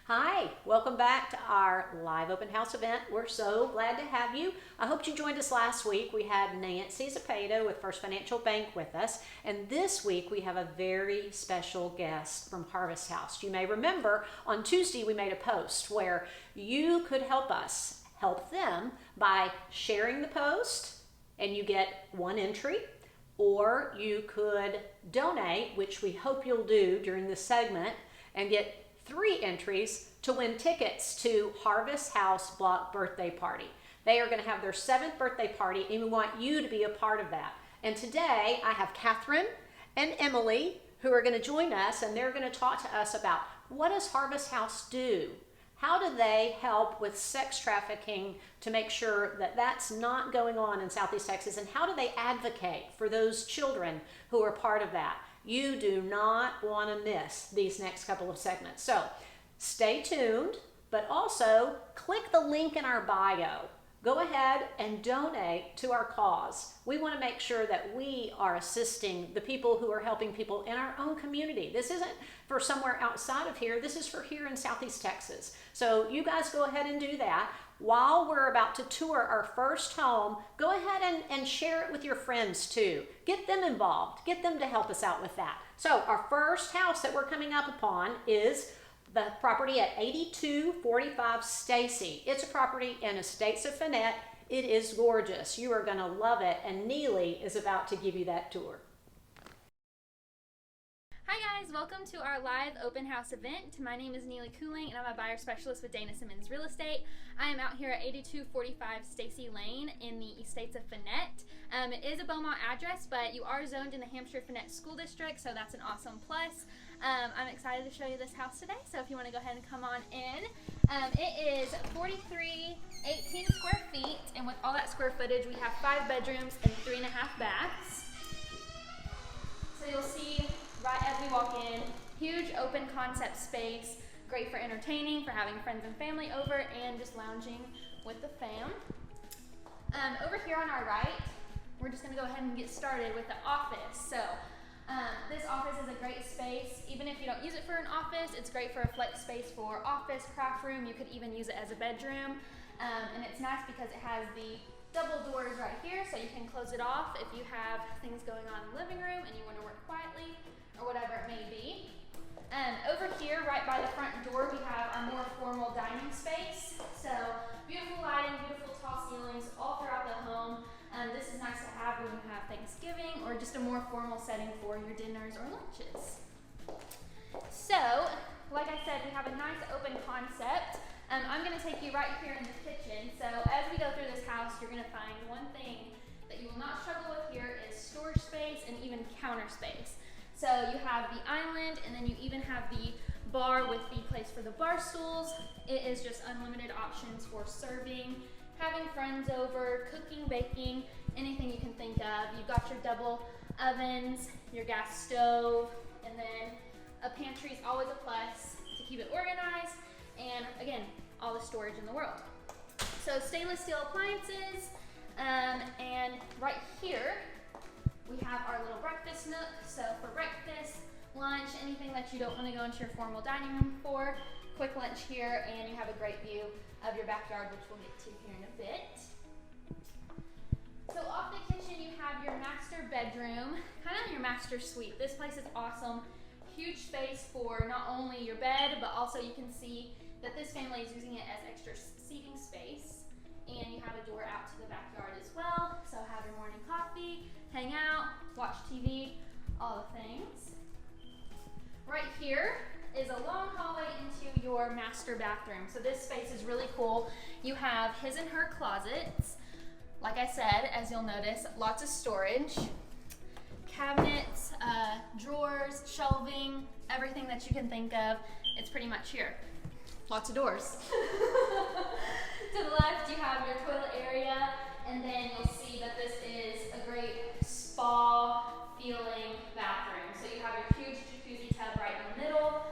Hi, welcome back to our live open house event. We're so glad to have you. I hope you joined us last week. We had Nancy Zapata with First Financial Bank with us, and this week we have a very special guest from Harvest House. You may remember on Tuesday we made a post where you could help us help them by sharing the post, and you get one entry, or you could donate, which we hope you'll do during this segment, and get 3 entries to win tickets to Harvest House Block Birthday Party. They are going to have their 7th birthday party, and we want you to be a part of that. And today I have Catherine and Emily who are going to join us, and they're going to talk to us about what does Harvest House do? How do they help with sex trafficking to make sure that that's not going on in Southeast Texas? And how do they advocate for those children who are part of that? You do not want to miss these next couple of segments. So stay tuned, but also click the link in our bio. Go ahead and donate to our cause. We want to make sure that we are assisting the people who are helping people in our own community. This isn't for somewhere outside of here. This is for here in Southeast Texas. So you guys go ahead and do that. While we're about to tour our first home, go ahead and share it with your friends too. Get them involved. Get them to help us out with that. So our first house that we're coming up upon is the property at 8245 Stacy. It's a property in Estates of Finette. It is gorgeous. You are going to love it, and Neely is about to give you that tour. Hi guys, welcome to our live open house event. My name is Neely Cooling and I'm a buyer specialist with Dana Simmons Real Estate. I am out here at 8245 Stacy Lane in the Estates of Finette. It is a Beaumont address, but you are zoned in the Hampshire Finette School District, so that's an awesome plus. I'm excited to show you this house today, so if you want to go ahead and come on in. It is 4318 square feet, and with all that square footage, we have 5 bedrooms and 3.5 baths. So you'll see right as we walk in, huge open concept space, great for entertaining, for having friends and family over, and just lounging with the fam. Over here on our right, we're just going to go ahead and get started with the office. So this office is a great space. Even if you don't use it for an office, it's great for a flex space for office, craft room. You could even use it as a bedroom. And it's nice because it has the double doors right here, so you can close it off if you have things going on in the living room and you want to work quietly or whatever it may be. Over here, right by the front door, we have our more formal dining space. So beautiful lighting, beautiful tall ceilings all throughout the home. This is nice to have when you have Thanksgiving or just a more formal setting for your dinners or lunches. So, like I said, we have a nice open concept. I'm going to take you right here in the kitchen. So as we go through this house, you're going to find one thing that you will not struggle with here is storage space and even counter space. So you have the island, and then you even have the bar with the place for the bar stools. It is just unlimited options for serving, having friends over, cooking, baking, anything you can think of. You've got your double ovens, your gas stove, and then a pantry is always a plus to keep it organized, and again, all the storage in the world. So stainless steel appliances, and right here, we have our little breakfast nook. So for breakfast, lunch, anything that you don't want to go into your formal dining room for, quick lunch here, and you have a great view of your backyard, which we'll get to here in a bit. So off the kitchen, you have your master bedroom, kind of your master suite. This place is awesome. Huge space for not only your bed, but also you can see that this family is using it as extra seating space. And you have a door out to the backyard as well. So have your morning coffee, hang out, watch TV, all the things. Right here is a long hallway into your master bathroom. So this space is really cool. You have his and her closets. Like I said, as you'll notice, lots of storage. Cabinets, drawers, shelving, everything that you can think of. It's pretty much here. Lots of doors. To the left, you have your toilet area, and then you'll see that this is a great spa feeling bathroom. So you have your huge jacuzzi tub right in the middle,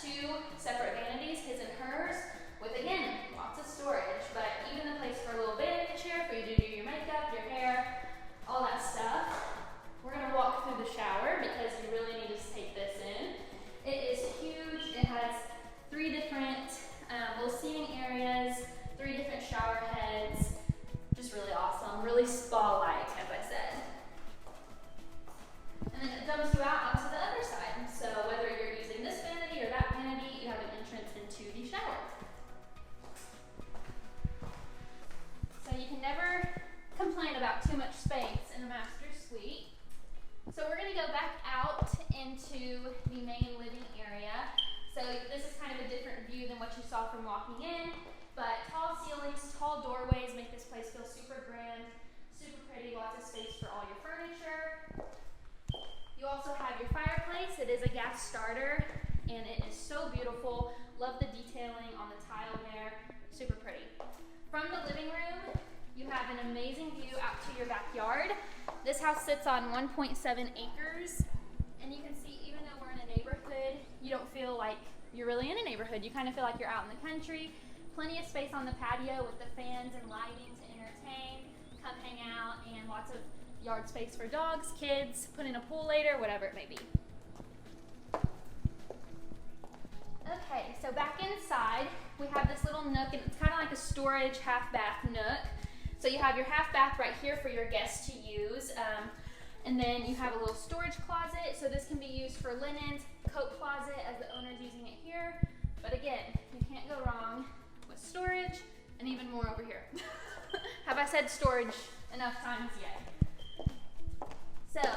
2 separate vanities, his and hers, with again, lots of storage, but even the place for a little vanity chair for you to do your makeup, your hair, all that stuff. We're going to walk through the shower because you really need to take this in. It is huge. It has 3 different main living area. So this is kind of a different view than what you saw from walking in, but tall ceilings, tall doorways make this place feel super grand, super pretty, lots of space for all your furniture. You also have your fireplace. It is a gas starter and it is so beautiful. Love the detailing on the tile there, super pretty. From the living room, you have an amazing view out to your backyard. This house sits on 1.7 acres, and you can see even though we're in a neighborhood, you don't feel like you're really in a neighborhood. You kind of feel like you're out in the country. Plenty of space on the patio with the fans and lighting to entertain, come hang out, and lots of yard space for dogs, kids, put in a pool later, whatever it may be. Okay, so back inside, we have this little nook, and it's kind of like a storage half bath nook. So you have your half bath right here for your guests to use. And then you have a little storage closet. So this can be used for linens, coat closet as the owner's using it here. But again, you can't go wrong with storage, and even more over here. Have I said storage enough times yet? So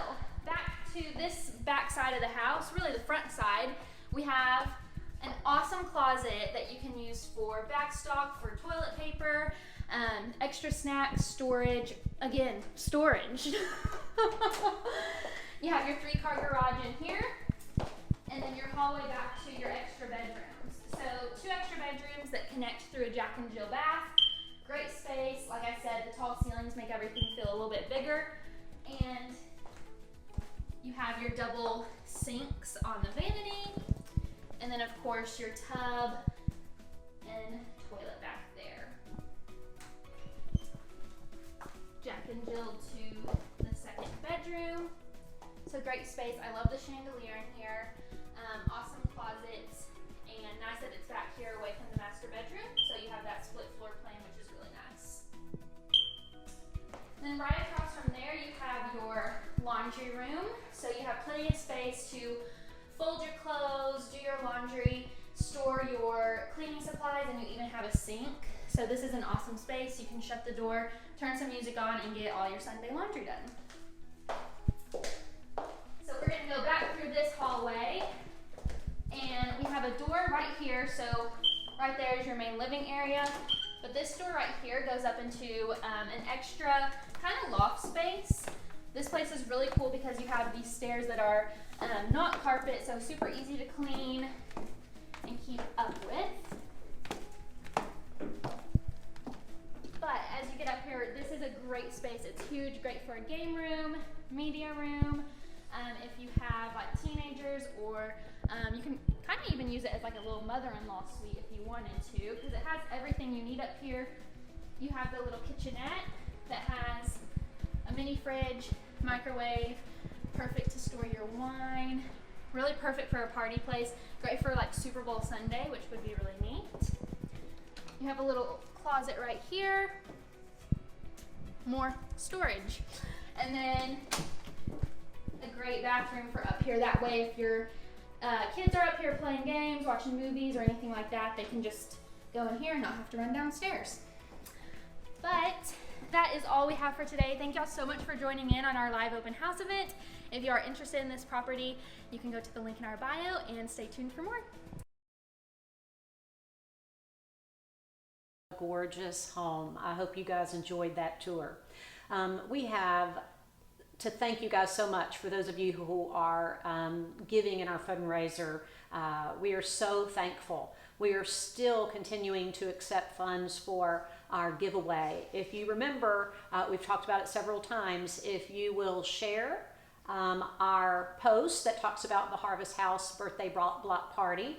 back to this back side of the house, really the front side, we have an awesome closet that you can use for backstock, for toilet paper, extra snacks, storage. Again, storage. You have your 3-car garage in here, and then your hallway back to your extra bedrooms. So 2 extra bedrooms that connect through a Jack and Jill bath. Great space. Like I said, the tall ceilings make everything feel a little bit bigger. And you have your double sinks on the vanity. And then of course your tub and toilet back there. Jack and Jill to the second bedroom. So great space. I love the chandelier in here. Awesome closets, and nice that it's back here away from the master bedroom. So you have that split floor plan, which is really nice. Then right across from there, you have your laundry room. So you have plenty of space to fold your clothes, do your laundry, store your cleaning supplies, and you even have a sink. So this is an awesome space. You can shut the door, turn some music on, and get all your Sunday laundry done. So we're going to go back through this hallway, and we have a door right here. So right there is your main living area, but this door right here goes up into an extra kind of loft space. This place is really cool because you have these stairs that are not carpet, so super easy to clean and keep up with. But as you get up here, this is a great space. It's huge, great for a game room, media room. If you have like teenagers, or you can kind of even use it as like a little mother-in-law suite if you wanted to, because it has everything you need up here. You have the little kitchenette that has a mini fridge, microwave, perfect to store your wine, really perfect for a party place, great for like Super Bowl Sunday, which would be really neat. You have a little closet right here, more storage, and then a great bathroom for up here. That way if your kids are up here playing games, watching movies, or anything like that, they can just go in here and not have to run downstairs. But that is all we have for today. Thank y'all so much for joining in on our live open house event. If you are interested in this property, you can go to the link in our bio and stay tuned for more. Gorgeous home. I hope you guys enjoyed that tour. We have to thank you guys so much for those of you who are giving in our fundraiser. We are so thankful. We are still continuing to accept funds for our giveaway. If you remember, we've talked about it several times. If you will share our post that talks about the Harvest House birthday block party,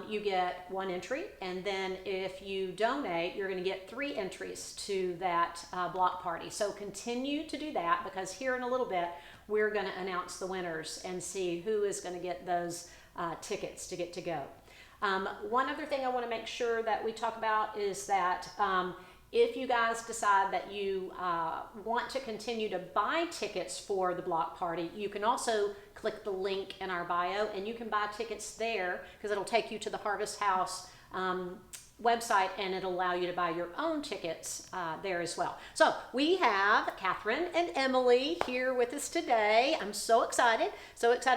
you get 1 entry, and then if you donate, you're going to get 3 entries to that block party. So continue to do that, because here in a little bit we're going to announce the winners and see who is going to get those tickets to get to go. One other thing I want to make sure that we talk about is that if you guys decide that you want to continue to buy tickets for the block party, you can also click the link in our bio and you can buy tickets there, because it'll take you to the Harvest House website, and it'll allow you to buy your own tickets there as well. So we have Catherine and Emily here with us today. I'm so excited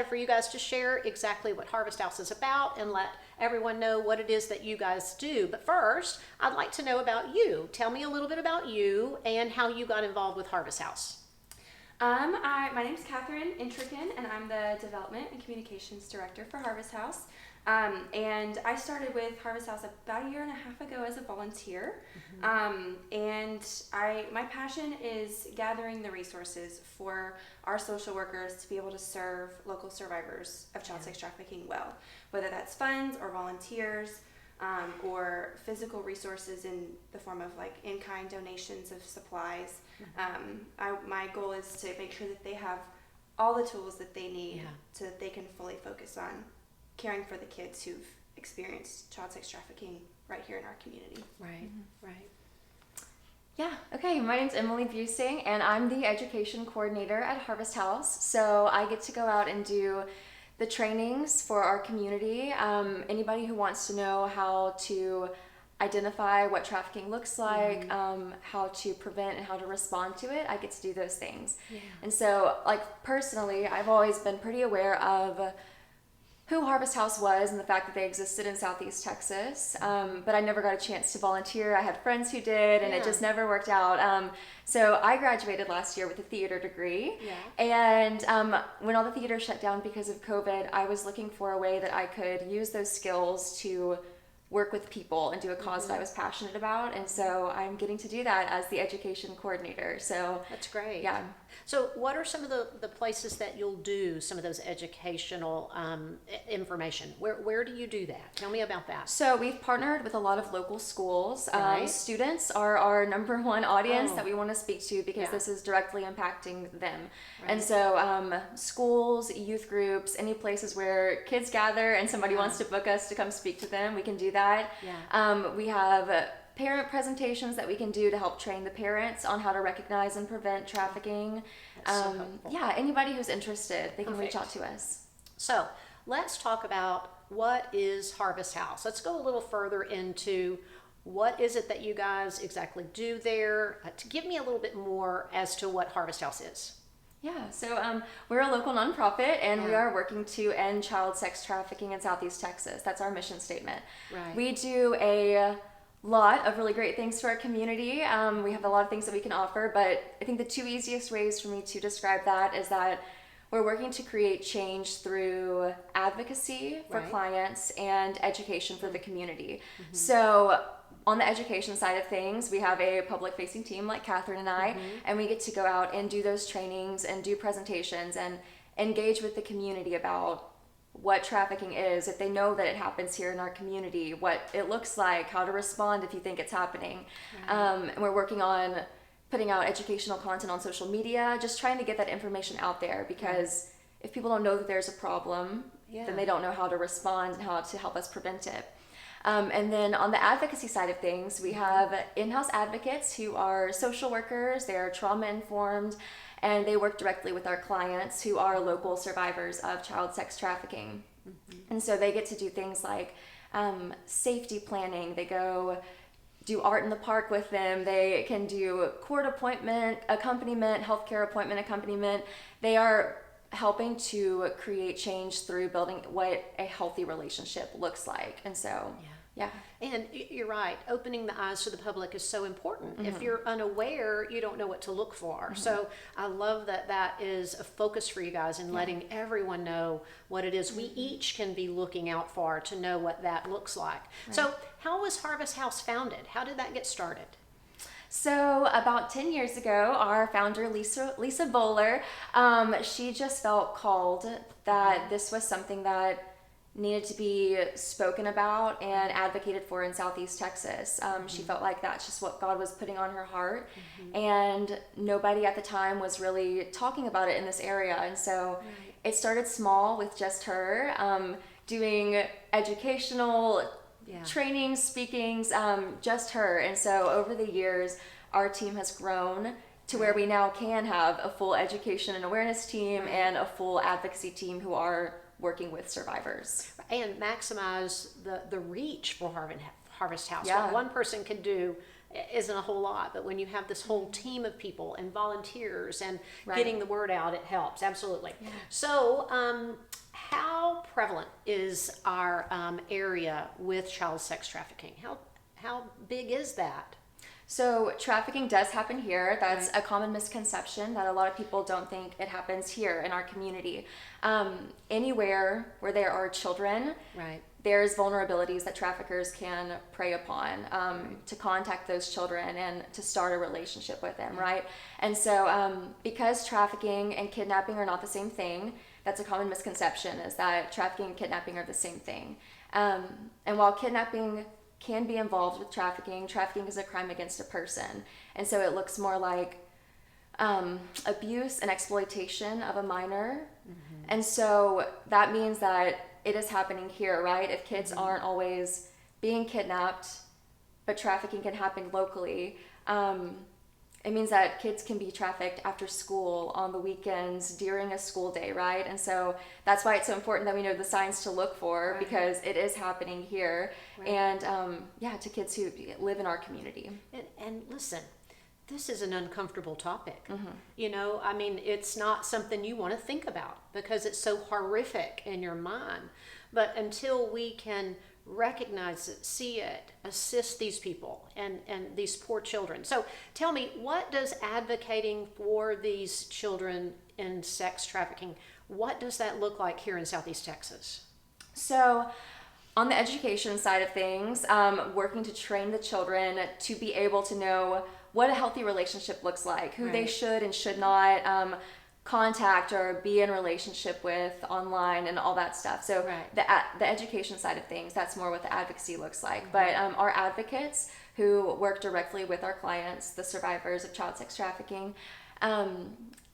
for you guys to share exactly what Harvest House is about and let everyone know what it is that you guys do. But first, I'd like to know about you. Tell me a little bit about you and how you got involved with Harvest House. My name is Catherine Intrican, and I'm the Development and Communications Director for Harvest House. And I started with Harvest House about a year and a half ago as a volunteer. And my passion is gathering the resources for our social workers to be able to serve local survivors of child sex trafficking well, whether that's funds or volunteers, or physical resources in the form of like in-kind donations of supplies. My goal is to make sure that they have all the tools that they need so that they can fully focus on caring for the kids who've experienced child sex trafficking right here in our community. Right. Yeah, okay, my name's Emily Busing, and I'm the education coordinator at Harvest House. So I get to go out and do the trainings for our community. Anybody who wants to know how to identify what trafficking looks like, how to prevent and how to respond to it, I get to do those things. And so, like, personally, I've always been pretty aware of who Harvest House was and the fact that they existed in Southeast Texas, but I never got a chance to volunteer. I had friends who did, and it just never worked out. So I graduated last year with a theater degree, and when all the theater shut down because of COVID, I was looking for a way that I could use those skills to work with people and do a cause that I was passionate about, and so I'm getting to do that as the education coordinator. So That's great. Yeah. So what are some of the places that you'll do some of those educational information? Where do you do that? Tell me about that. So we've partnered with a lot of local schools. Right. Students are our number one audience that we want to speak to because Yeah. this is directly impacting them. Right. And so schools, youth groups, any places where kids gather and somebody wants to book us to come speak to them, we can do that. We have parent presentations that we can do to help train the parents on how to recognize and prevent trafficking. That's so helpful. Yeah, anybody who's interested, they can reach Perfect. out to us. So let's talk about what is Harvest House. Let's go a little further into what is it that you guys exactly do there. To give me a little bit more as to what Harvest House is. Yeah, so we're a local nonprofit, and we Yeah. are working to end child sex trafficking in Southeast Texas. That's our mission statement. Right. We do a lot of really great things for our community. We have a lot of things that we can offer, but I think the two easiest ways for me to describe that is that we're working to create change through advocacy for Right. clients and education for the community. So on the education side of things, we have a public facing team like Catherine and I, and we get to go out and do those trainings and do presentations and engage with the community about what trafficking is, if they know that it happens here in our community, what it looks like, how to respond if you think it's happening. And we're working on putting out educational content on social media, just trying to get that information out there, because if people don't know that there's a problem, then they don't know how to respond and how to help us prevent it. And then on the advocacy side of things, we have in-house advocates who are social workers, they are trauma-informed, and they work directly with our clients who are local survivors of child sex trafficking. And so they get to do things like safety planning. They go do art in the park with them. They can do court appointment accompaniment, healthcare appointment accompaniment. They are helping to create change through building what a healthy relationship looks like. And so, yeah. And you're right, opening the eyes to the public is so important. If you're unaware, you don't know what to look for. So I love that that is a focus for you guys in letting everyone know what it is we each can be looking out for to know what that looks like. So how was Harvest House founded? How did that get started? So about 10 years ago, our founder, Lisa Bowler, she just felt called that this was something that needed to be spoken about and advocated for in Southeast Texas. She felt like that's just what God was putting on her heart, and nobody at the time was really talking about it in this area. And so it started small with just her doing educational trainings, speakings, just her. And so over the years, our team has grown to where we now can have a full education and awareness team and a full advocacy team who are working with survivors. And maximize the reach for Harvest House. Yeah. What one person can do isn't a whole lot, but when you have this whole team of people and volunteers and Right. getting the word out, it helps. Absolutely. So, how prevalent is our area with child sex trafficking? How big is that? So trafficking does happen here. That's a common misconception that a lot of people don't think it happens here in our community. Anywhere where there are children, Right. there's vulnerabilities that traffickers can prey upon to contact those children and to start a relationship with them, right? And so because trafficking and kidnapping are not the same thing, that's a common misconception, is that trafficking and kidnapping are the same thing. And while kidnapping can be involved with trafficking, trafficking is a crime against a person. And so it looks more like abuse and exploitation of a minor. And so that means that it is happening here, right? If kids aren't always being kidnapped, but trafficking can happen locally, it means that kids can be trafficked after school, on the weekends, during a school day, right? And so that's why it's so important that we know the signs to look for, because it is happening here. And to kids who live in our community. And listen, this is an uncomfortable topic. You know, I mean, it's not something you want to think about because it's so horrific in your mind. But until we can recognize it, see it, assist these people and these poor children. So tell me, what does advocating for these children in sex trafficking, what does that look like here in Southeast Texas? So on the education side of things, working to train the children to be able to know what a healthy relationship looks like, who they should and should not contact or be in relationship with online and all that stuff. So the education side of things, that's more what the advocacy looks like. But our advocates who work directly with our clients, the survivors of child sex trafficking,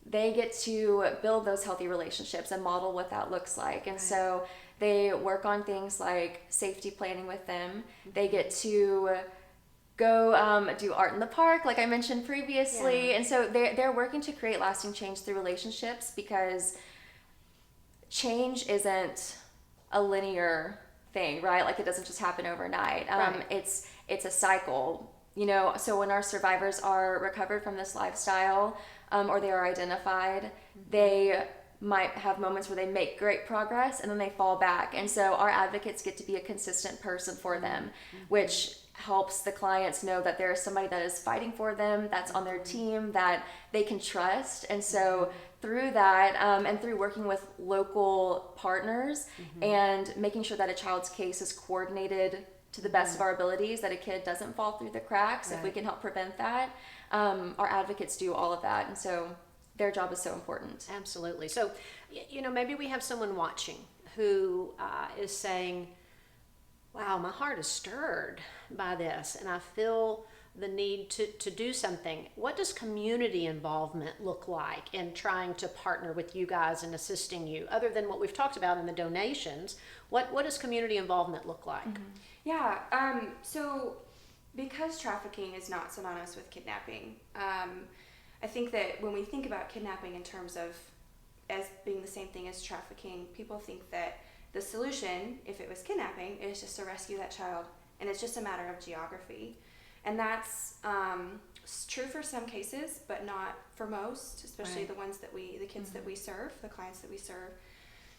they get to build those healthy relationships and model what that looks like. And so they work on things like safety planning with them. They get to go do art in the park, like I mentioned previously. And so they're working to create lasting change through relationships, because change isn't a linear thing, right? Like it doesn't just happen overnight. It's a cycle, you know. So when our survivors are recovered from this lifestyle, or they are identified, they might have moments where they make great progress and then they fall back. And so our advocates get to be a consistent person for them, which helps the clients know that there is somebody that is fighting for them, that's on their team, that they can trust. And so through that, and through working with local partners and making sure that a child's case is coordinated to the best of our abilities, that a kid doesn't fall through the cracks, if we can help prevent that, our advocates do all of that. And so their job is so important. Absolutely. So, you know, maybe we have someone watching who is saying, wow, my heart is stirred by this and I feel the need to do something. What does community involvement look like in trying to partner with you guys and assisting you, other than what we've talked about in the donations? What does community involvement look like? Yeah, so because trafficking is not synonymous with kidnapping, I think that when we think about kidnapping in terms of as being the same thing as trafficking, people think that the solution, if it was kidnapping, is just to rescue that child, and it's just a matter of geography. And that's true for some cases, but not for most, especially the ones that the kids that we serve, the clients that we serve.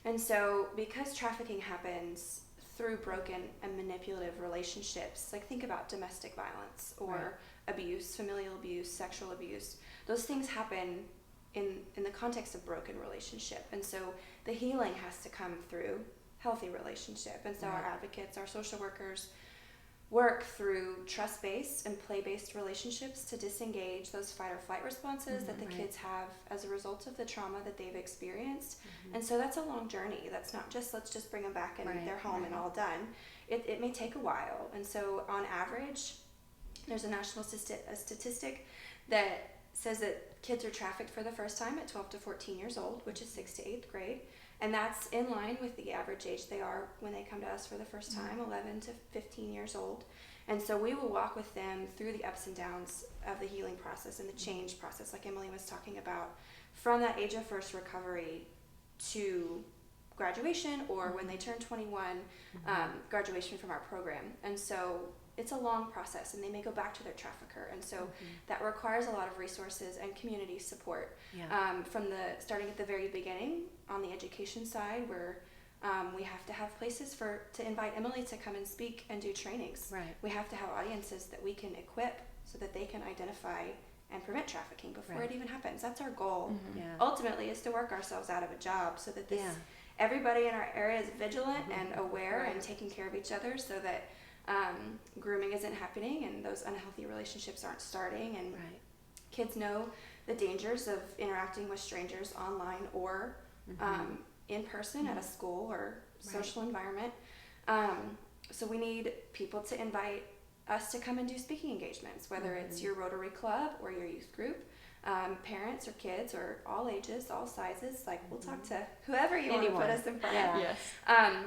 And so because trafficking happens through broken and manipulative relationships, like think about domestic violence or abuse, familial abuse, sexual abuse, those things happen in the context of broken relationship. And so the healing has to come through healthy relationship. And so our advocates, our social workers, work through trust-based and play-based relationships to disengage those fight or flight responses that the kids have as a result of the trauma that they've experienced. And so that's a long journey. That's not just let's just bring them back and they're home and all done. It may take a while. And so on average, there's a national statistic that says that kids are trafficked for the first time at 12 to 14 years old, which is 6th to 8th grade. And that's in line with the average age they are when they come to us for the first time, 11 to 15 years old. And so we will walk with them through the ups and downs of the healing process and the change process, like Emily was talking about, from that age of first recovery to graduation, or when they turn 21, graduation from our program. And so it's a long process, and they may go back to their trafficker, and so that requires a lot of resources and community support. From the starting at the very beginning on the education side, where we have to have places to invite Emily to come and speak and do trainings. Right. We have to have audiences that we can equip so that they can identify and prevent trafficking before Right. it even happens. That's our goal. Yeah. Ultimately, is to work ourselves out of a job so that Yeah. everybody in our area is vigilant and aware Right. and taking care of each other, so that grooming isn't happening and those unhealthy relationships aren't starting, and Right. kids know the dangers of interacting with strangers online or in person at a school or social environment. So we need people to invite us to come and do speaking engagements, whether it's your Rotary Club or your youth group, parents or kids or all ages, all sizes. Like, we'll talk to whoever you want to Anyone. put us in front Yeah. of. Yes.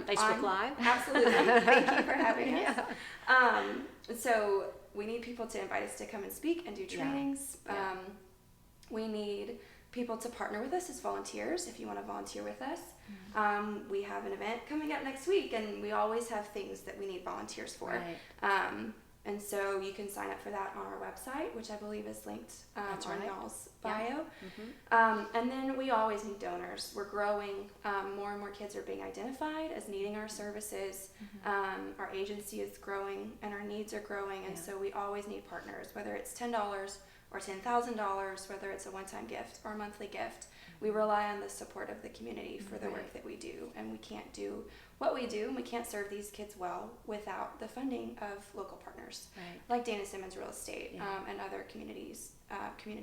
Facebook Live? Absolutely. Thank you for having us. Yeah. So we need people to invite us to come and speak and do trainings. Yeah. We need people to partner with us as volunteers if you want to volunteer with us. We have an event coming up next week, and we always have things that we need volunteers for. Right. And so you can sign up for that on our website, which I believe is linked That's on right. y'all's Yeah. bio. And then we always need donors. We're growing. More and more kids are being identified as needing our services. Our agency is growing, and our needs are growing. And Yeah. so we always need partners, whether it's $10 or $10,000, whether it's a one-time gift or a monthly gift. We rely on the support of the community for the work that we do, and we can't do what we do, and we can't serve these kids well without the funding of local partners Right. like Dana Simmons Real Estate Yeah. and other community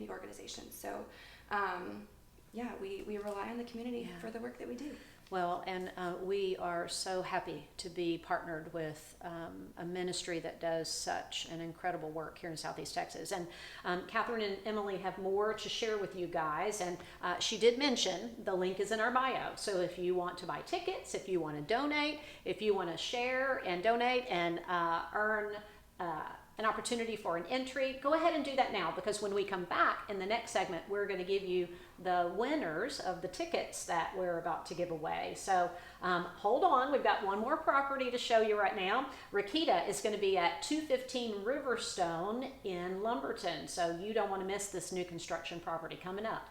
organizations. So, we rely on the community Yeah. for the work that we do. Well, and we are so happy to be partnered with a ministry that does such an incredible work here in Southeast Texas. And Catherine and Emily have more to share with you guys. And she did mention the link is in our bio. So if you want to buy tickets, if you want to donate, if you want to share and donate and earn an opportunity for an entry, go ahead and do that now, because when we come back in the next segment, we're going to give you the winners of the tickets that we're about to give away. So hold on, we've got one more property to show you right now. Rakita is going to be at 215 Riverstone in Lumberton, so you don't want to miss this new construction property coming up.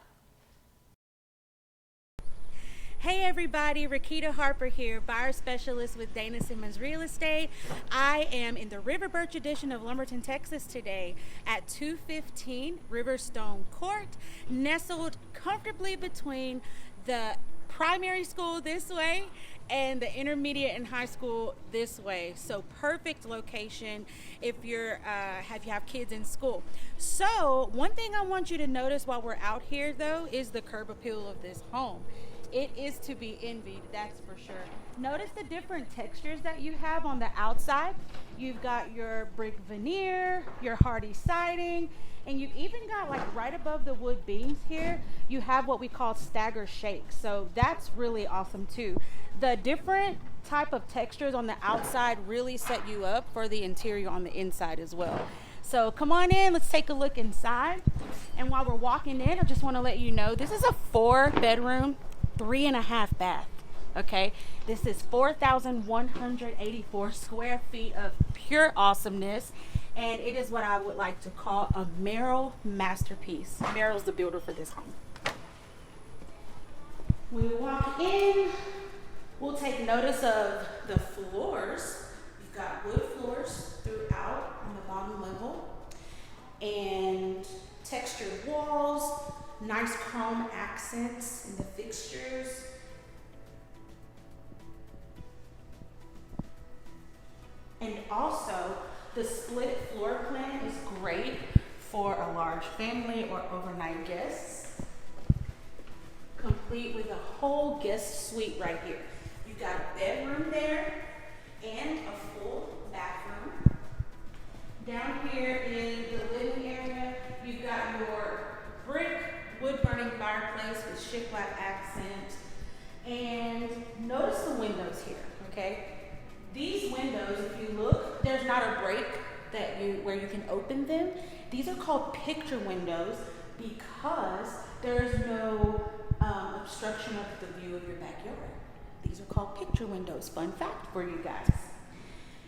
Hey everybody, Rakita Harper here, buyer specialist with Dana Simmons Real Estate. I am in the River Birch edition of Lumberton, Texas today at 215 Riverstone Court, nestled comfortably between the primary school this way and the intermediate and high school this way. So perfect location if you have kids in school. So one thing I want you to notice while we're out here though is the curb appeal of this home. It is to be envied, that's for sure. Notice the different textures that you have on the outside. You've got your brick veneer, your hardy siding, and you've even got, like, right above the wood beams here, you have what we call stagger shakes. So that's really awesome too. The different type of textures on the outside really set you up for the interior on the inside as well. So come on in, let's take a look inside. And while we're walking in, I just want to let you know this is a 4-bedroom, 3.5 bath. Okay, this is 4,184 square feet of pure awesomeness, and it is what I would like to call a Merrill masterpiece. Merrill's the builder for this home. When we walk in, we'll take notice of the floors. You've got wood floors throughout on the bottom level, and textured walls, nice chrome accents in the fixtures. And also, the split floor plan is great for a large family or overnight guests. Complete with a whole guest suite right here. You've got a bedroom there and a full bathroom. Down here in the living area, you've got your brick wood-burning fireplace with shiplap accent. And notice the windows here, okay? These windows, if you look, there's not a break where you can open them. These are called picture windows because there's no obstruction of the view of your backyard. These are called picture windows. Fun fact for you guys.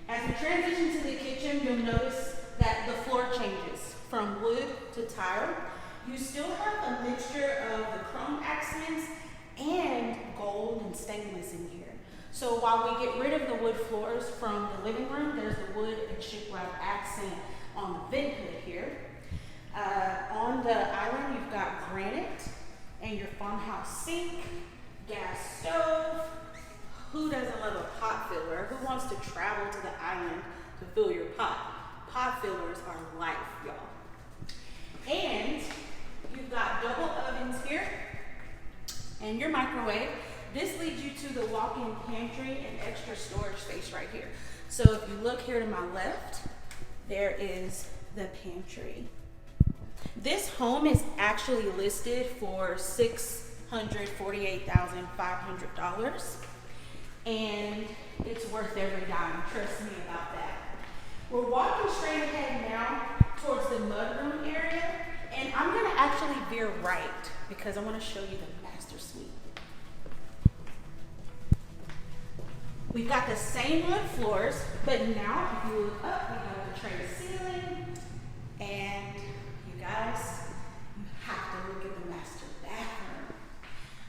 As we transition to the kitchen, you'll notice that the floor changes from wood to tile. You still have a mixture of the chrome accents and gold and stainless in here. So while we get rid of the wood floors from the living room, there's the wood and shiplap accent on the vent hood here. On the island, you've got granite and your farmhouse sink, gas stove. Who doesn't love a pot filler? Who wants to travel to the island to fill your pot? Pot fillers are life, y'all. And you've got double ovens here and your microwave. This leads you to the walk-in pantry and extra storage space right here. So if you look here to my left, there is the pantry. This home is actually listed for $648,500, and it's worth every dime. Trust me about that. We're walking straight ahead now towards the mudroom area, and I'm gonna actually veer right because I want to show you the master suite. We've got the same wood floors, but now if you look up, we have the tray ceiling, and you guys, you have to look at the master bathroom.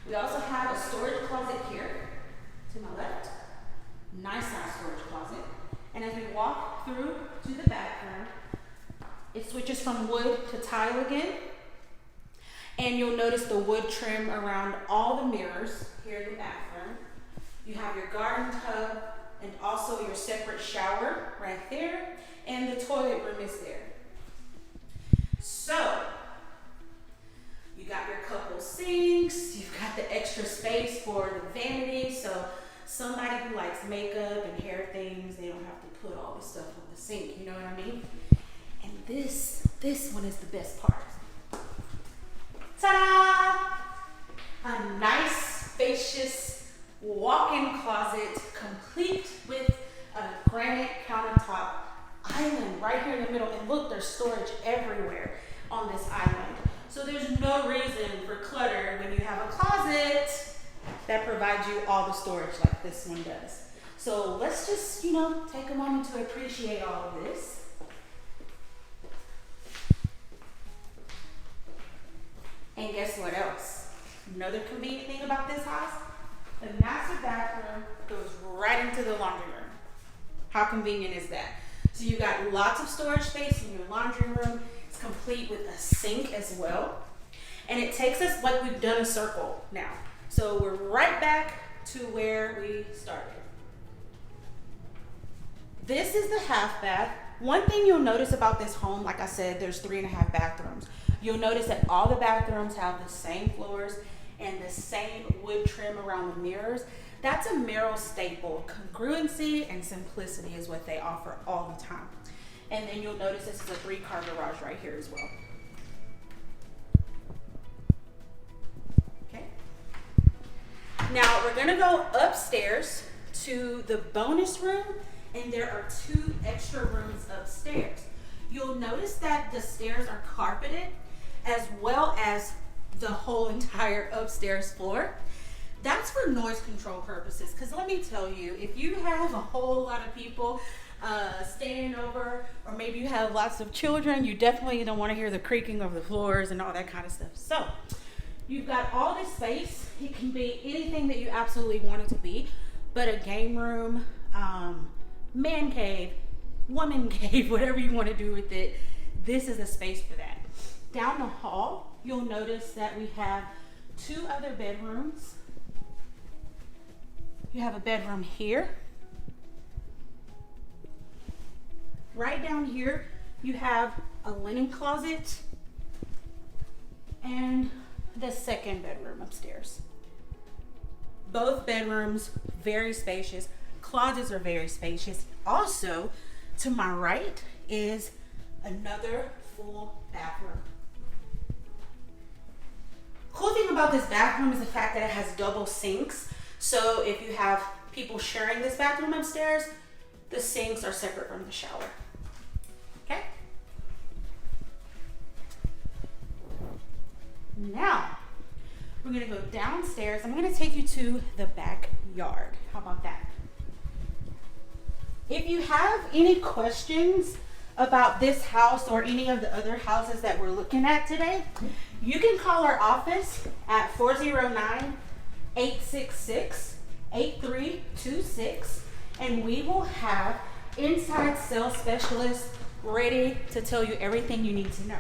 We also have a storage closet here to my left. Nice size storage closet. And as we walk through to the bathroom, it switches from wood to tile again. And you'll notice the wood trim around all the mirrors here in the bathroom. You have your garden tub and also your separate shower right there. And the toilet room is there. So, you got your couple sinks, you've got the extra space for the vanity, so somebody who likes makeup and hair things, they don't have to put all this stuff on the sink, you know what I mean? And this one is the best part. Ta-da! A nice, spacious walk-in closet, complete with a granite countertop island right here in the middle. And look, there's storage everywhere on this island. So there's no reason for clutter when you have a closet that provides you all the storage like this one does. So let's just, take a moment to appreciate all of this. And guess what else? Another convenient thing about this house, the master bathroom goes right into the laundry room. How convenient is that? So you've got lots of storage space in your laundry room. It's complete with a sink as well. And it takes us, like, we've done a circle now. So we're right back to where we started. This is the half bath. One thing you'll notice about this home, like I said, there's 3.5 bathrooms. You'll notice that all the bathrooms have the same floors and the same wood trim around the mirrors. That's a Merrill staple. Congruency and simplicity is what they offer all the time. And then you'll notice this is a 3-car garage right here as well. Okay. Now we're gonna go upstairs to the bonus room, and there are 2 extra rooms upstairs. You'll notice that the stairs are carpeted as well as the whole entire upstairs floor. That's for noise control purposes, because let me tell you, if you have a whole lot of people staying over, or maybe you have lots of children, you definitely don't want to hear the creaking of the floors and all that kind of stuff. So you've got all this space. It can be anything that you absolutely want it to be, but a game room, man cave, woman cave, whatever you want to do with it, this is the space for that. Down the hall, you'll notice that we have 2 other bedrooms. You have a bedroom here. Right down here, you have a linen closet and the second bedroom upstairs. Both bedrooms, very spacious. Closets are very spacious. Also, to my right is another full bathroom. Cool thing about this bathroom is the fact that it has double sinks. So if you have people sharing this bathroom upstairs, the sinks are separate from the shower. Okay? Now, we're gonna go downstairs. I'm gonna take you to the backyard. How about that? If you have any questions about this house or any of the other houses that we're looking at today, you can call our office at 409-866-8326, and we will have inside sales specialists ready to tell you everything you need to know.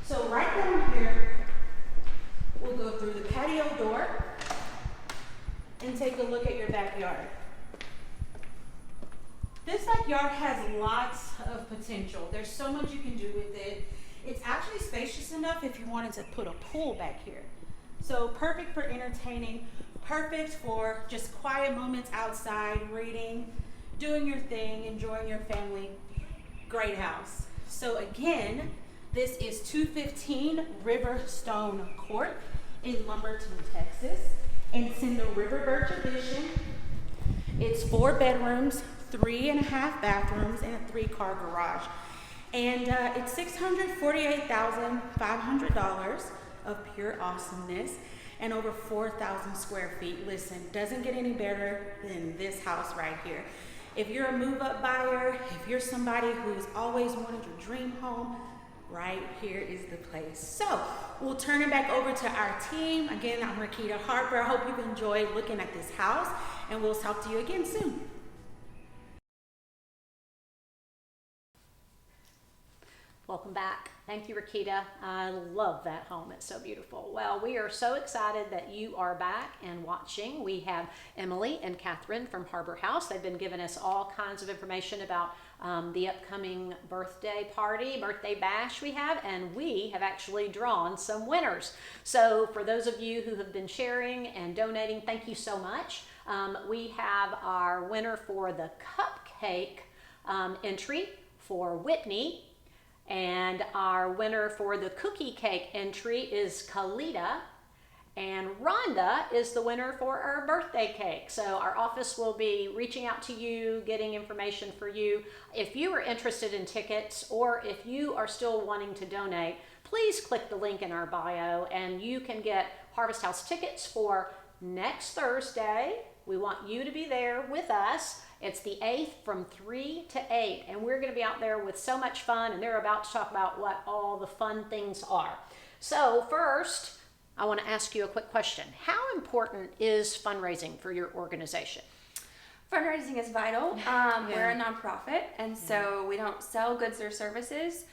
So right down here, we'll go through the patio door and take a look at your backyard. This backyard has lots of potential. There's so much you can do with it. It's actually spacious enough if you wanted to put a pool back here. So perfect for entertaining, perfect for just quiet moments outside, reading, doing your thing, enjoying your family. Great house. So again, this is 215 Riverstone Court in Lumberton, Texas, and it's in the River Birch Edition. It's 4 bedrooms, 3.5 bathrooms, and a 3-car garage. And it's $648,500 of pure awesomeness and over 4,000 square feet. Listen, doesn't get any better than this house right here. If you're a move-up buyer, if you're somebody who's always wanted your dream home, right here is the place. So we'll turn it back over to our team. Again, I'm Rakita Harper. I hope you've enjoyed looking at this house, and we'll talk to you again soon. Welcome back. Thank you, Rakita. I love that home. It's so beautiful. Well, we are so excited that you are back and watching. We have Emily and Catherine from Harbor House. They've been giving us all kinds of information about the upcoming birthday party, birthday bash we have, and we have actually drawn some winners. So for those of you who have been sharing and donating, thank you so much. We have our winner for the cupcake entry for Whitney. And our winner for the cookie cake entry is Kalita. And Rhonda is the winner for our birthday cake. So our office will be reaching out to you, getting information for you. If you are interested in tickets, or if you are still wanting to donate, please click the link in our bio and you can get Harvest House tickets for next Thursday. We want you to be there with us. It's the 8th from 3 to 8, and we're going to be out there with so much fun, and they're about to talk about what all the fun things are. So first, I want to ask you a quick question. How important is fundraising for your organization? Fundraising is vital. We're a nonprofit, and so we don't sell goods or services.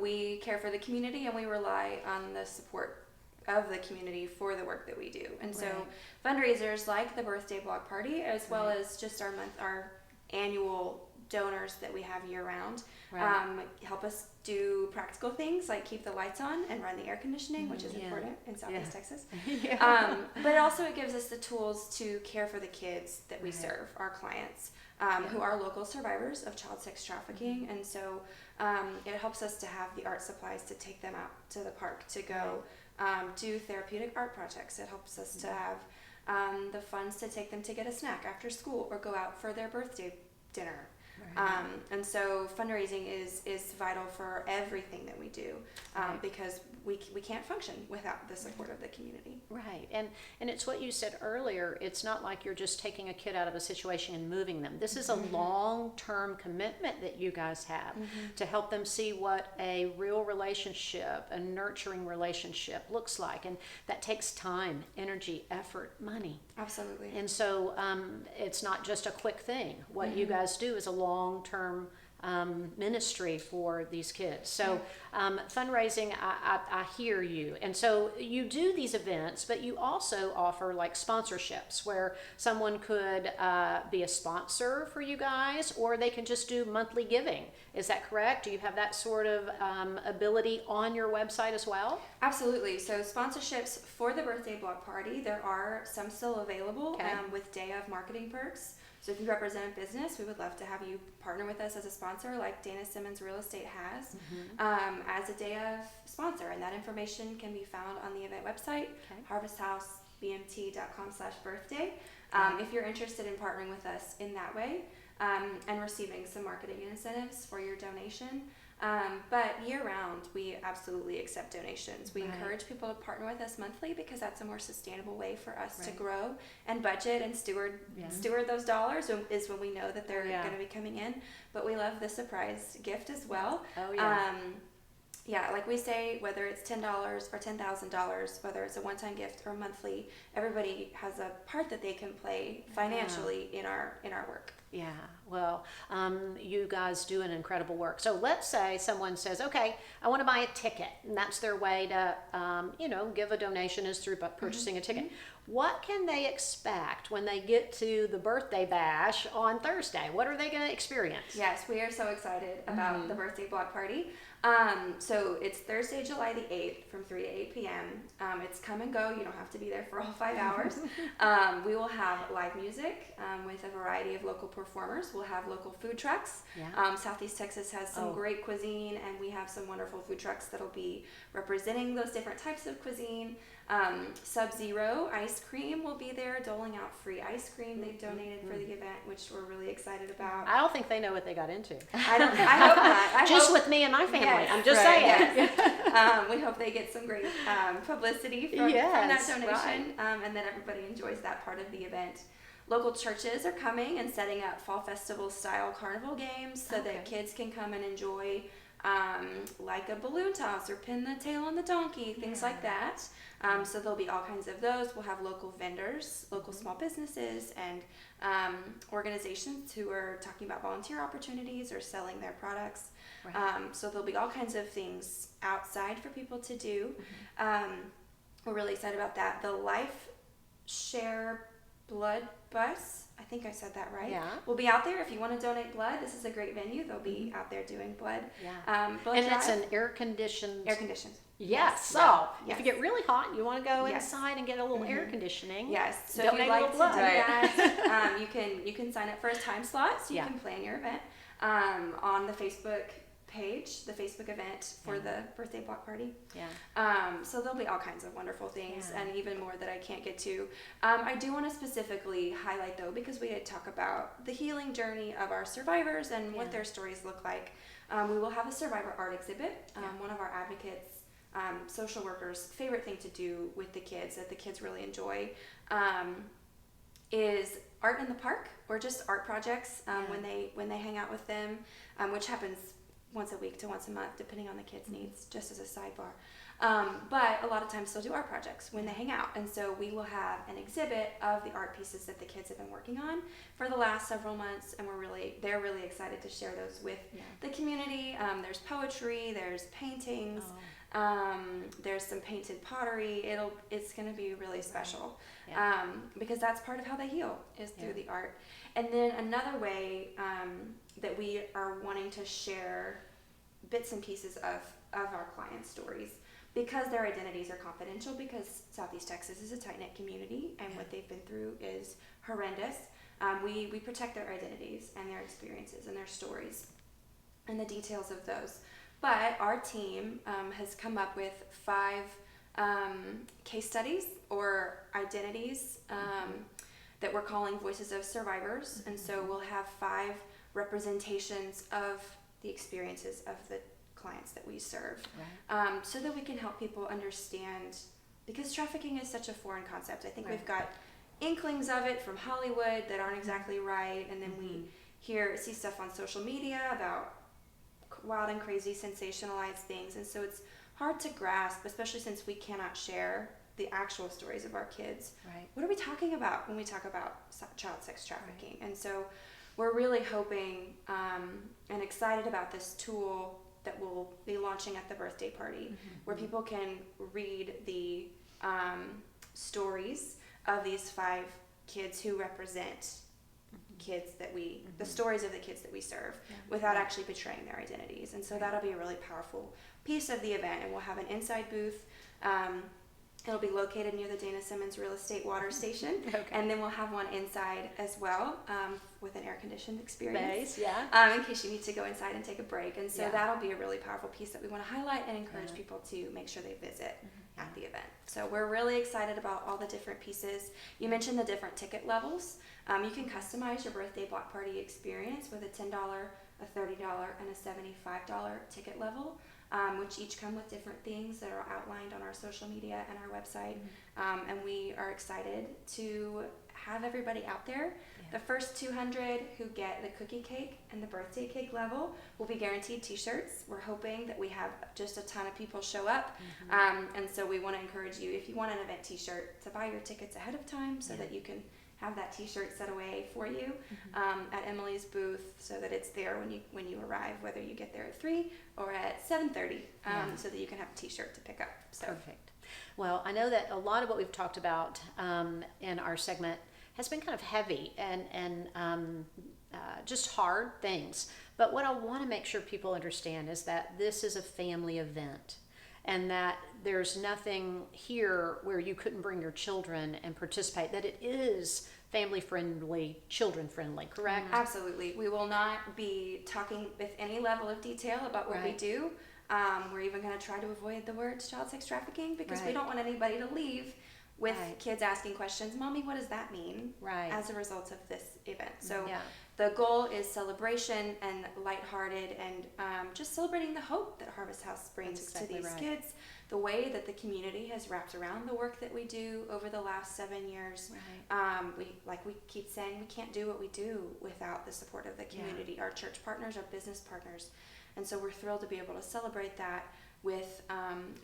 We care for the community, and we rely on the support of the community for the work that we do. And so fundraisers like the birthday block party, as well as just our annual donors that we have year round, help us do practical things like keep the lights on and run the air conditioning, which is important in Southeast Texas. But also it gives us the tools to care for the kids that we serve, our clients, who are local survivors of child sex trafficking. And so it helps us to have the art supplies to take them out to the park to go do therapeutic art projects. It helps us to have the funds to take them to get a snack after school or go out for their birthday dinner. And so fundraising is vital for everything that we do, because we can't function without the support of the community. Right, and it's what you said earlier. It's not like you're just taking a kid out of a situation and moving them. This is a long-term commitment that you guys have to help them see what a real relationship, a nurturing relationship looks like, and that takes time, energy, effort, money. Absolutely. And so it's not just a quick thing. What you guys do is a long-term ministry for these kids. So fundraising, I hear you. And so you do these events, but you also offer like sponsorships where someone could be a sponsor for you guys, or they can just do monthly giving. Is that correct? Do you have that sort of ability on your website as well? Absolutely. So sponsorships for the birthday block party, there are some still available with day of marketing perks. So if you represent a business, we would love to have you partner with us as a sponsor, like Dana Simmons Real Estate has, as a day of sponsor. And that information can be found on the event website, harvesthousebmt.com/birthday. If you're interested in partnering with us in that way and receiving some marketing incentives for your donation, But year round, we absolutely accept donations. We Right. encourage people to partner with us monthly because that's a more sustainable way for us to Right. grow and budget and steward Yeah. those dollars is when we know that they're Yeah. going to be coming in. But we love the surprise gift as well. Oh, yeah. Yeah, like we say, whether it's $10 or $10,000, whether it's a one-time gift or monthly, everybody has a part that they can play financially in our work. Yeah, well, you guys do an incredible work. So let's say someone says, okay, I want to buy a ticket, and that's their way to, give a donation is through purchasing a ticket. What can they expect when they get to the birthday bash on Thursday? What are they going to experience? Yes, we are so excited about the birthday block party. So it's Thursday, July the 8th from 3 to 8 p.m. It's come and go. You don't have to be there for all 5 hours. We will have live music with a variety of local performers. We'll have local food trucks. Yeah. Southeast Texas has some Oh. great cuisine, and we have some wonderful food trucks that'll be representing those different types of cuisine. Sub-Zero Ice Cream will be there doling out free ice cream. They've donated for the event, which we're really excited about. I don't think they know what they got into. I hope not. Just with me and my family. Yes, I'm just right, saying. yes. We hope they get some great publicity from that Yes, donation, and that everybody enjoys that part of the event. Local churches are coming and setting up fall festival style carnival games so Okay. that kids can come and enjoy like a balloon toss or pin the tail on the donkey, things like that. So there'll be all kinds of those. We'll have local vendors, local small businesses, and organizations who are talking about volunteer opportunities or selling their products. Right. So there'll be all kinds of things outside for people to do. We're really excited about that. The Life Share Blood Bus, I think I said that right. Yeah. We'll be out there if you want to donate blood. This is a great venue. They'll be out there doing blood. Yeah. Blood And it's drive. an air-conditioned. Air conditioned. Yes. So Yeah. if you Yes. get really hot, you want to go Yes. inside and get a little air conditioning. Yes. So Donate if a you'd like little to blood. do Right. that, you can sign up for a time slot so you Yeah. can plan your event on the Facebook page, the Facebook event for the birthday block party. Yeah. So there'll be all kinds of wonderful things Yeah. and even more that I can't get to. I do want to specifically highlight though, because we did talk about the healing journey of our survivors and what Yeah. their stories look like. We will have a survivor art exhibit. One of our advocates, social workers' favorite thing to do with the kids that the kids really enjoy is art in the park or just art projects when they hang out with them, which happens once a week to once a month, depending on the kids' needs, just as a sidebar. But a lot of times they'll do art projects when they hang out. And so we will have an exhibit of the art pieces that the kids have been working on for the last several months. And they're really excited to share those with the community. There's poetry, there's paintings, there's some painted pottery. It's going to be really special because that's part of how they heal is through the art. And then another way that we are wanting to share bits and pieces of our clients' stories, because their identities are confidential, because Southeast Texas is a tight-knit community and what they've been through is horrendous. We protect their identities and their experiences and their stories and the details of those. But our team has come up with 5 case studies or identities that we're calling Voices of Survivors. And so we'll have 5 representations of the experiences of the clients that we serve, so that we can help people understand, because trafficking is such a foreign concept. I think we've got inklings of it from Hollywood that aren't exactly right, and then we see stuff on social media about wild and crazy sensationalized things, and so it's hard to grasp, especially since we cannot share the actual stories of our kids. Right. What are we talking about when we talk about child sex trafficking? And so we're really hoping and excited about this tool that we'll be launching at the birthday party, where people can read the stories of these 5 kids who represent kids that the stories of the kids that we serve, without actually betraying their identities. And so that'll be a really powerful piece of the event. And we'll have an inside booth. It'll be located near the Dana Simmons Real Estate Water Station. And then we'll have one inside as well, with an air-conditioned experience. In case you need to go inside and take a break. And so that'll be a really powerful piece that we want to highlight and encourage people to make sure they visit at the event. So we're really excited about all the different pieces. You mentioned the different ticket levels. You can customize your birthday block party experience with a $10 a $30, and a $75 ticket level, which each come with different things that are outlined on our social media and our website. And we are excited to have everybody out there. The first 200 who get the cookie cake and the birthday cake level will be guaranteed t-shirts. We're hoping that we have just a ton of people show up. And so we want to encourage you, if you want an event t-shirt, to buy your tickets ahead of time so that you can have that t-shirt set away for you at Emily's booth, so that it's there when you arrive, whether you get there at 3 or at 7:30, so that you can have a t-shirt to pick up. So. Perfect. Well, I know that a lot of what we've talked about in our segment has been kind of heavy and just hard things. But what I want to make sure people understand is that this is a family event, and that there's nothing here where you couldn't bring your children and participate, that it is family friendly, children friendly, correct? Absolutely. We will not be talking with any level of detail about what we do. We're even going to try to avoid the words child sex trafficking, because we don't want anybody to leave with kids asking questions, Mommy, what does that mean? As a result of this event. So the goal is celebration and lighthearted, and just celebrating the hope that Harvest House brings to these kids, the way that the community has wrapped around the work that we do over the last 7 years. We keep saying, we can't do what we do without the support of the community, our church partners, our business partners. And so we're thrilled to be able to celebrate that with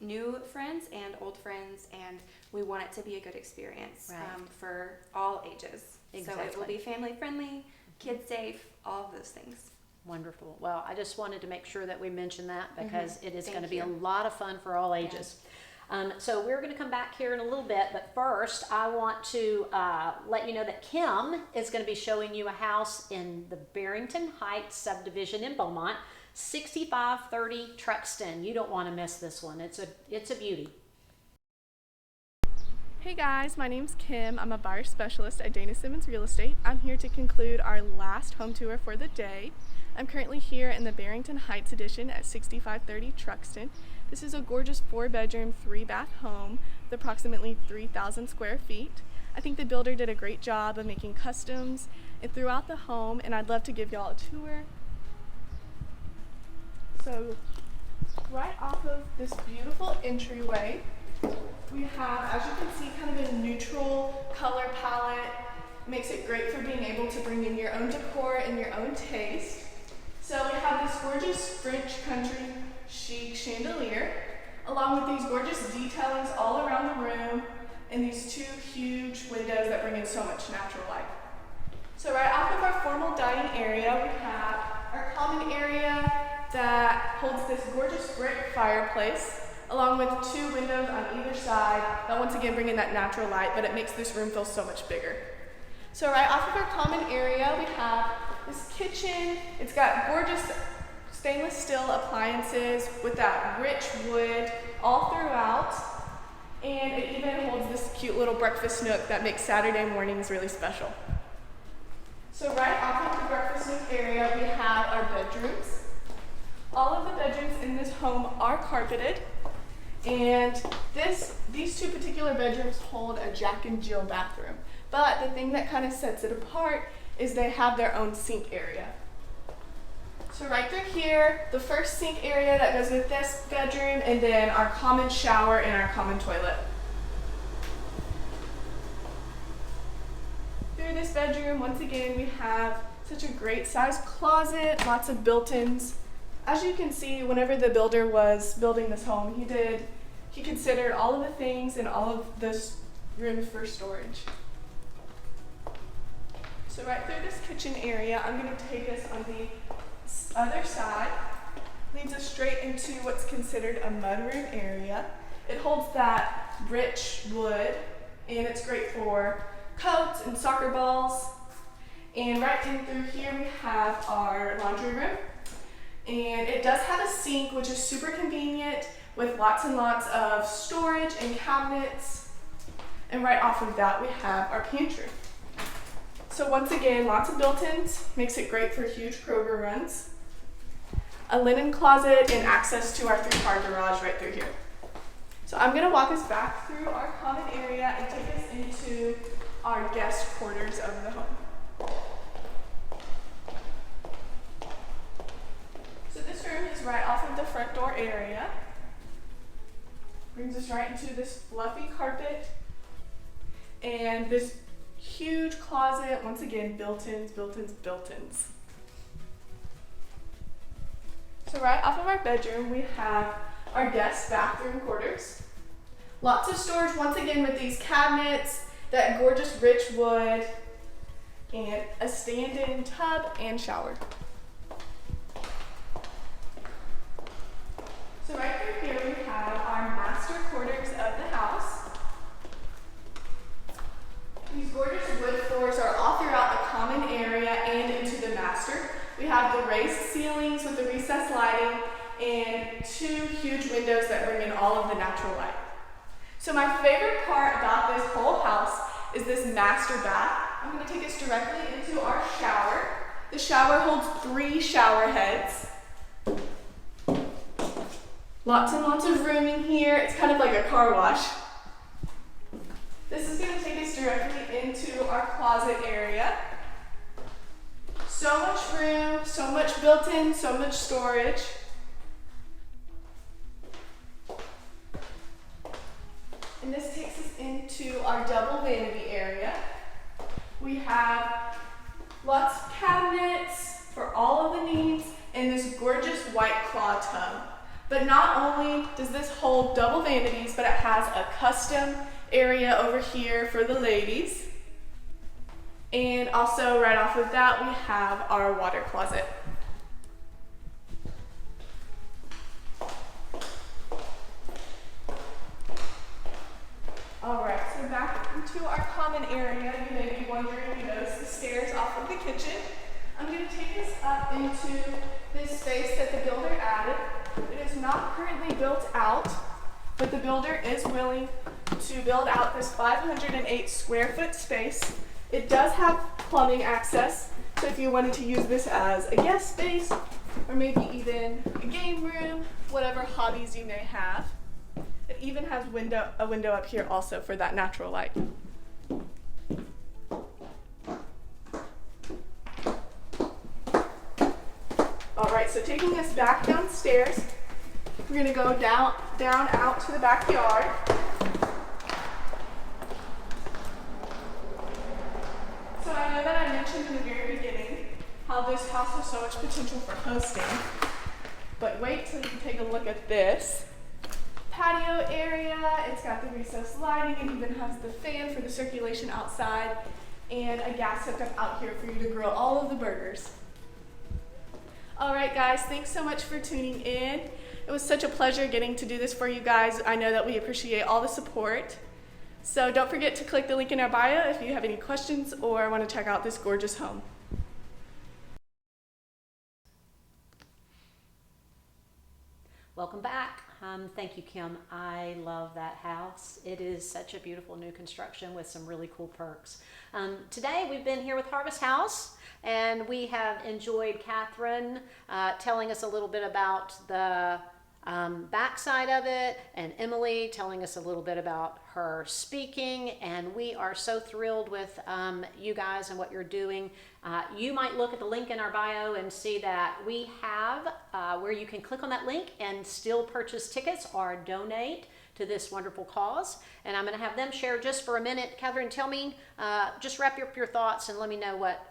new friends and old friends, and we want it to be a good experience for all ages. So it will be family friendly, kid safe, all of those things. Wonderful. Well, I just wanted to make sure that we mentioned that, because it is going to be a lot of fun for all ages. So we're going to come back here in a little bit, but first I want to let you know that Kim is going to be showing you a house in the Barrington Heights subdivision in Beaumont, 6530 Truxton. You don't want to miss this one. It's a beauty. Hey guys, my name's Kim. I'm a buyer specialist at Dana Simmons Real Estate. I'm here to conclude our last home tour for the day. I'm currently here in the Barrington Heights edition at 6530 Truxton. This is a gorgeous 4-bedroom, 3-bath home with approximately 3,000 square feet. I think the builder did a great job of making customs and throughout the home, and I'd love to give y'all a tour. So right off of this beautiful entryway, we have, as you can see, kind of a neutral color palette. Makes it great for being able to bring in your own decor and your own taste. So we have this gorgeous French country chic chandelier, along with these gorgeous detailings all around the room, and these 2 huge windows that bring in so much natural light. So right off of our formal dining area, we have our common area that holds this gorgeous brick fireplace, along with 2 windows on either side that once again bring in that natural light, but it makes this room feel so much bigger. So right off of our common area, we have this kitchen. It's got gorgeous stainless steel appliances with that rich wood all throughout. And it even holds this cute little breakfast nook that makes Saturday mornings really special. So right off of the breakfast nook area, we have our bedrooms. All of the bedrooms in this home are carpeted. And these 2 particular bedrooms hold a Jack and Jill bathroom. But the thing that kind of sets it apart is they have their own sink area. So right through here, the first sink area that goes with this bedroom, and then our common shower and our common toilet. Through this bedroom, once again, we have such a great sized closet, lots of built-ins. As you can see, whenever the builder was building this home, he considered all of the things in all of this rooms for storage. So right through this kitchen area, I'm going to take us on the other side. Leads us straight into what's considered a mudroom area. It holds that rich wood, and it's great for coats and soccer balls. And right in through here, we have our laundry room. And it does have a sink, which is super convenient, with lots and lots of storage and cabinets. And right off of that, we have our pantry. So once again, lots of built-ins, makes it great for huge Kroger runs. A linen closet and access to our 3-car garage right through here. So I'm gonna walk us back through our common area and take us into our guest quarters of the home. area. Brings us right into this fluffy carpet and this huge closet. Once again, built-ins, built-ins, built-ins. So right off of our bedroom, we have our guest bathroom quarters. Lots of storage, once again, with these cabinets, that gorgeous rich wood, and a stand-in tub and shower. So right through here we have our master quarters of the house. These gorgeous wood floors are all throughout the common area and into the master. We have the raised ceilings with the recessed lighting and 2 huge windows that bring in all of the natural light. So my favorite part about this whole house is this master bath. I'm going to take us directly into our shower. The shower holds 3 shower heads. Lots and lots of room in here. It's kind of like a car wash. This is going to take us directly into our closet area. So much room, so much built-in, so much storage. And this takes us into our double vanity area. We have lots of cabinets for all of the needs and this gorgeous white claw tub. But not only does this hold double vanities, but it has a custom area over here for the ladies. And also right off of that, we have our water closet. All right, so back into our common area. You may be wondering, you notice the stairs off of the kitchen. I'm going to take us up into this space that the builder added. It is not currently built out, but the builder is willing to build out this 508 square foot space. It does have plumbing access, so if you wanted to use this as a guest space, or maybe even a game room, whatever hobbies you may have. It even has a window up here also for that natural light. All right, so taking us back downstairs, we're gonna go down out to the backyard. So I know that I mentioned in the very beginning how this house has so much potential for hosting, but wait till you take a look at this patio area. It's got the recessed lighting. It even has the fan for the circulation outside and a gas hookup out here for you to grill all of the burgers. All right, guys, thanks so much for tuning in. It was such a pleasure getting to do this for you guys. I know that we appreciate all the support. So don't forget to click the link in our bio if you have any questions or want to check out this gorgeous home. Welcome back. Thank you, Kim. I love that house. It is such a beautiful new construction with some really cool perks. Today we've been here with Harvest House, and we have enjoyed Catherine telling us a little bit about the backside of it, and Emily telling us a little bit about her speaking, and we are so thrilled with you guys and what you're doing. You might look at the link in our bio and see that we have where you can click on that link and still purchase tickets or donate to this wonderful cause. And I'm going to have them share just for a minute. Catherine, tell me, just wrap up your thoughts and let me know what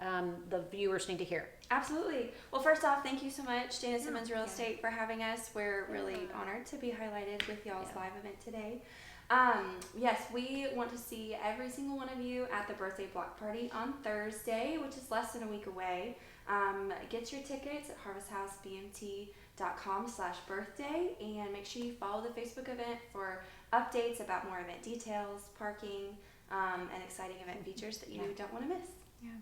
the viewers need to hear. Absolutely. Well, first off, thank you so much, Dana Simmons Real Estate, for having us. We're really honored to be highlighted with y'all's live event today. Yes, we want to see every single one of you at the birthday block party on Thursday, which is less than a week away. Get your tickets at harvesthousebmt.com/birthday, and make sure you follow the Facebook event for updates about more event details, parking, and exciting event features that you don't want to miss. Yeah.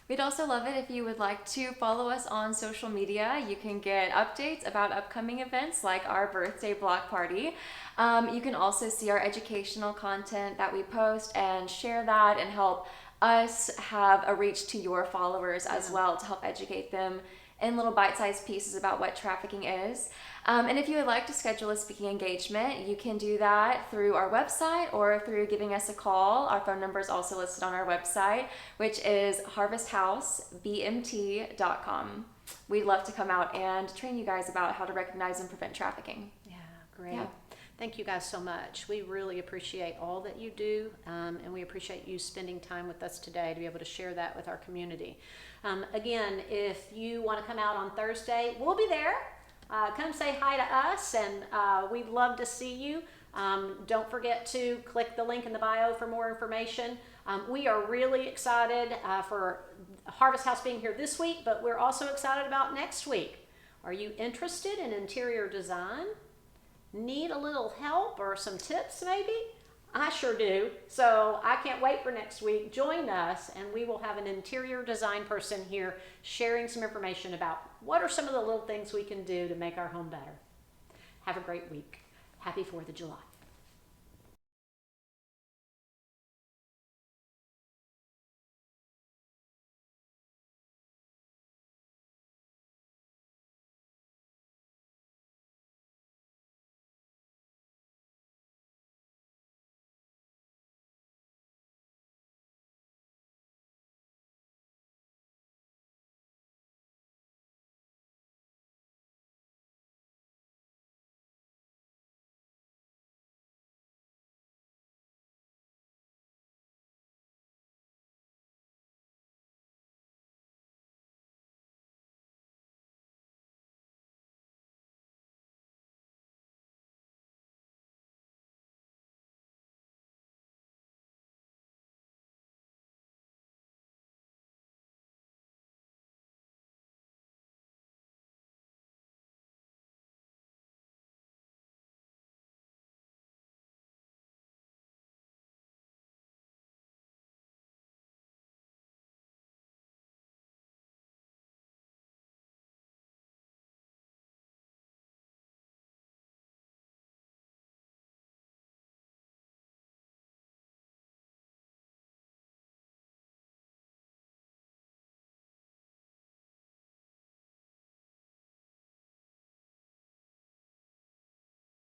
We'd also love it if you would like to follow us on social media. You can get updates about upcoming events like our birthday block party. You can also see our educational content that we post and share that and help us have a reach to your followers as well, to help educate them in little bite-sized pieces about what trafficking is. And if you would like to schedule a speaking engagement, you can do that through our website or through giving us a call. Our phone number is also listed on our website, which is harvesthousebmt.com. we'd love to come out and train you guys about how to recognize and prevent trafficking. Yeah, great. Yeah. Thank you guys so much. We really appreciate all that you do, and we appreciate you spending time with us today to be able to share that with our community. Again, if you want to come out on Thursday, we'll be there. Come say hi to us, and we'd love to see you. Don't forget to click the link in the bio for more information. We are really excited for Harvest House being here this week, but we're also excited about next week. Are you interested in interior design? Need a little help or some tips maybe? I sure do. So I can't wait for next week. Join us, and we will have an interior design person here sharing some information about what are some of the little things we can do to make our home better. Have a great week. Happy 4th of July.